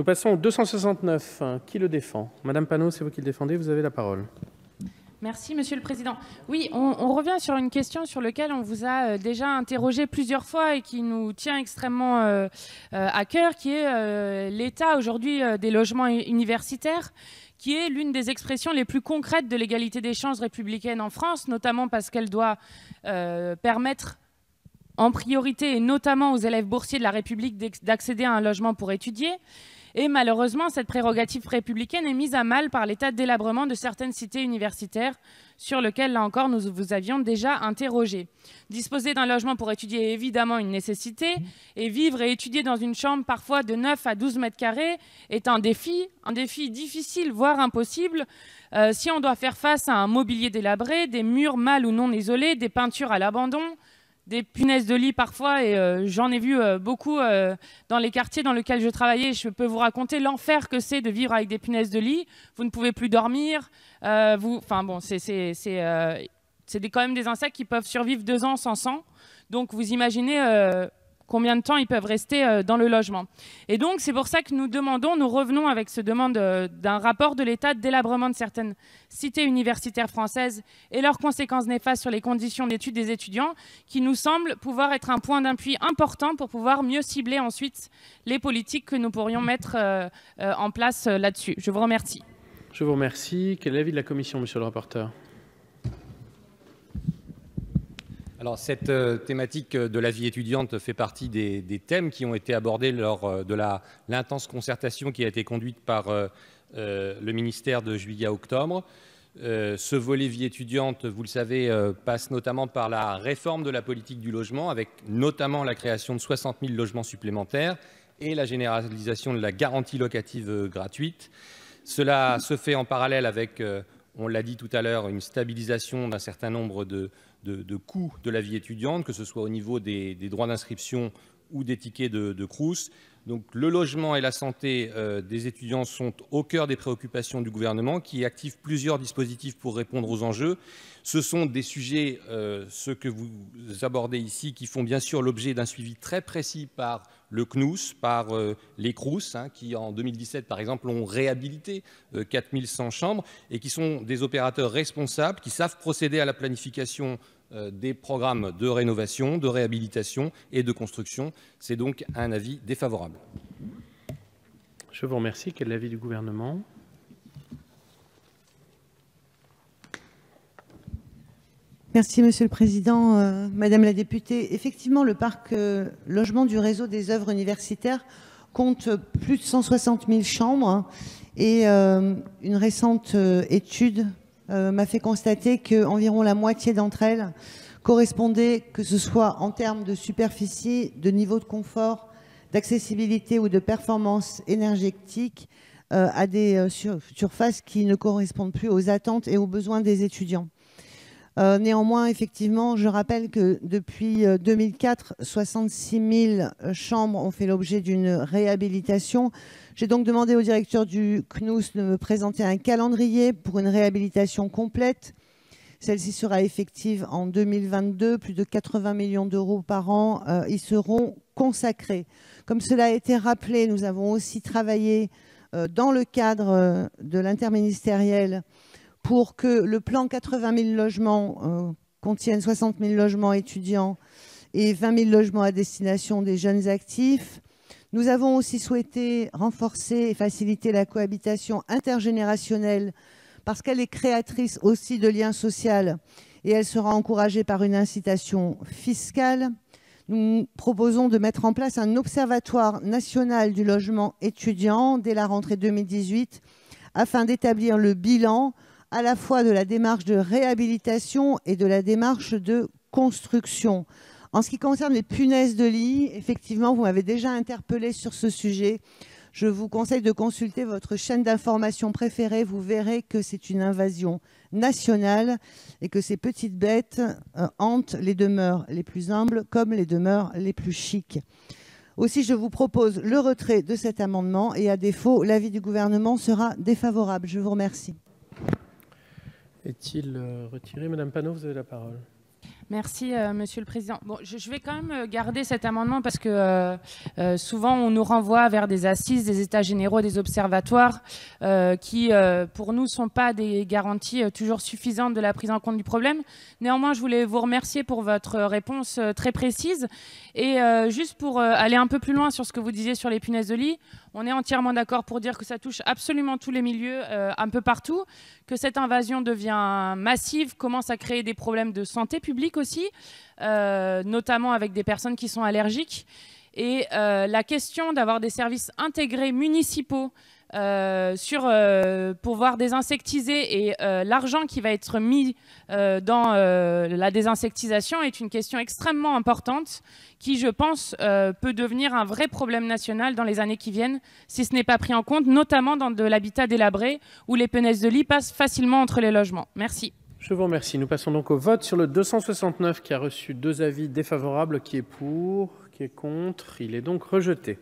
Nous passons au 269. Qui le défend? Madame Panot, c'est vous qui le défendez, vous avez la parole. Merci, Monsieur le Président. Oui, on revient sur une question sur laquelle on vous a déjà interrogé plusieurs fois et qui nous tient extrêmement à cœur, qui est l'état aujourd'hui des logements universitaires, qui est l'une des expressions les plus concrètes de l'égalité des chances républicaine en France, notamment parce qu'elle doit permettre en priorité, et notamment aux élèves boursiers de la République, d'accéder à un logement pour étudier. Et malheureusement, cette prérogative républicaine est mise à mal par l'état de délabrement de certaines cités universitaires sur lequel, là encore, nous vous avions déjà interrogé. Disposer d'un logement pour étudier est évidemment une nécessité, et vivre et étudier dans une chambre parfois de 9 à 12 mètres carrés est un défi difficile, voire impossible, si on doit faire face à un mobilier délabré, des murs mal ou non isolés, des peintures à l'abandon, des punaises de lit parfois, et j'en ai vu beaucoup dans les quartiers dans lesquels je travaillais. Je peux vous raconter l'enfer que c'est de vivre avec des punaises de lit. Vous ne pouvez plus dormir. Enfin bon, c'est quand même des insectes qui peuvent survivre 2 ans sans sang. Donc vous imaginez combien de temps ils peuvent rester dans le logement. Et donc c'est pour ça que nous revenons avec ce demande d'un rapport de l'état de délabrement de certaines cités universitaires françaises et leurs conséquences néfastes sur les conditions d'études des étudiants, qui nous semble pouvoir être un point d'appui important pour pouvoir mieux cibler ensuite les politiques que nous pourrions mettre en place là-dessus. Je vous remercie. Je vous remercie. Quel est l'avis de la commission, monsieur le rapporteur? Alors, cette thématique de la vie étudiante fait partie des thèmes qui ont été abordés lors de l'intense concertation qui a été conduite par le ministère de juillet à octobre. Ce volet vie étudiante, vous le savez, passe notamment par la réforme de la politique du logement, avec notamment la création de 60 000 logements supplémentaires et la généralisation de la garantie locative gratuite. Cela se fait en parallèle avec, on l'a dit tout à l'heure, une stabilisation d'un certain nombre de coûts de la vie étudiante, que ce soit au niveau des droits d'inscription ou des tickets de Crous. Donc le logement et la santé des étudiants sont au cœur des préoccupations du gouvernement, qui active plusieurs dispositifs pour répondre aux enjeux. Ce sont des sujets, ceux que vous abordez ici, qui font bien sûr l'objet d'un suivi très précis par le CNUS, par les Crous, qui en 2017 par exemple ont réhabilité 4100 chambres, et qui sont des opérateurs responsables, qui savent procéder à la planification des programmes de rénovation, de réhabilitation et de construction. C'est donc un avis défavorable. Je vous remercie. Quel est l'avis du gouvernement? Merci, Monsieur le Président. Madame la députée, effectivement, le parc logement du réseau des œuvres universitaires compte plus de 160 000 chambres, et une récente étude m'a fait constater qu'environ la moitié d'entre elles correspondaient, que ce soit en termes de superficie, de niveau de confort, d'accessibilité ou de performance énergétique, à des surfaces qui ne correspondent plus aux attentes et aux besoins des étudiants. Néanmoins, effectivement, je rappelle que depuis 2004, 66 000 chambres ont fait l'objet d'une réhabilitation. J'ai donc demandé au directeur du CNUS de me présenter un calendrier pour une réhabilitation complète. Celle-ci sera effective en 2022. Plus de 80 millions d'euros par an y seront consacrés. Comme cela a été rappelé, nous avons aussi travaillé dans le cadre de l'interministériel pour que le plan 80 000 logements contienne 60 000 logements étudiants et 20 000 logements à destination des jeunes actifs. Nous avons aussi souhaité renforcer et faciliter la cohabitation intergénérationnelle parce qu'elle est créatrice aussi de liens sociaux, et elle sera encouragée par une incitation fiscale. Nous proposons de mettre en place un observatoire national du logement étudiant dès la rentrée 2018 afin d'établir le bilan à la fois de la démarche de réhabilitation et de la démarche de construction. En ce qui concerne les punaises de lit, effectivement, vous m'avez déjà interpellé sur ce sujet. Je vous conseille de consulter votre chaîne d'information préférée. Vous verrez que c'est une invasion nationale et que ces petites bêtes hantent les demeures les plus humbles comme les demeures les plus chics. Aussi, je vous propose le retrait de cet amendement et à défaut, l'avis du gouvernement sera défavorable. Je vous remercie. Est-il retiré? Madame Panot, vous avez la parole. Merci, Monsieur le Président. Bon, je vais quand même garder cet amendement parce que souvent, on nous renvoie vers des assises, des états généraux, des observatoires qui, pour nous, ne sont pas des garanties toujours suffisantes de la prise en compte du problème. Néanmoins, je voulais vous remercier pour votre réponse très précise. Et juste pour aller un peu plus loin sur ce que vous disiez sur les punaises de lit, on est entièrement d'accord pour dire que ça touche absolument tous les milieux, un peu partout, que cette invasion devient massive, commence à créer des problèmes de santé publique aussi, notamment avec des personnes qui sont allergiques. Et la question d'avoir des services intégrés municipaux pour pouvoir désinsectiser et l'argent qui va être mis dans la désinsectisation est une question extrêmement importante qui, je pense, peut devenir un vrai problème national dans les années qui viennent si ce n'est pas pris en compte, notamment dans de l'habitat délabré où les punaises de lit passent facilement entre les logements. Merci. Je vous remercie. Nous passons donc au vote sur le 269 qui a reçu 2 avis défavorables. Qui est pour? Qui est contre? Il est donc rejeté.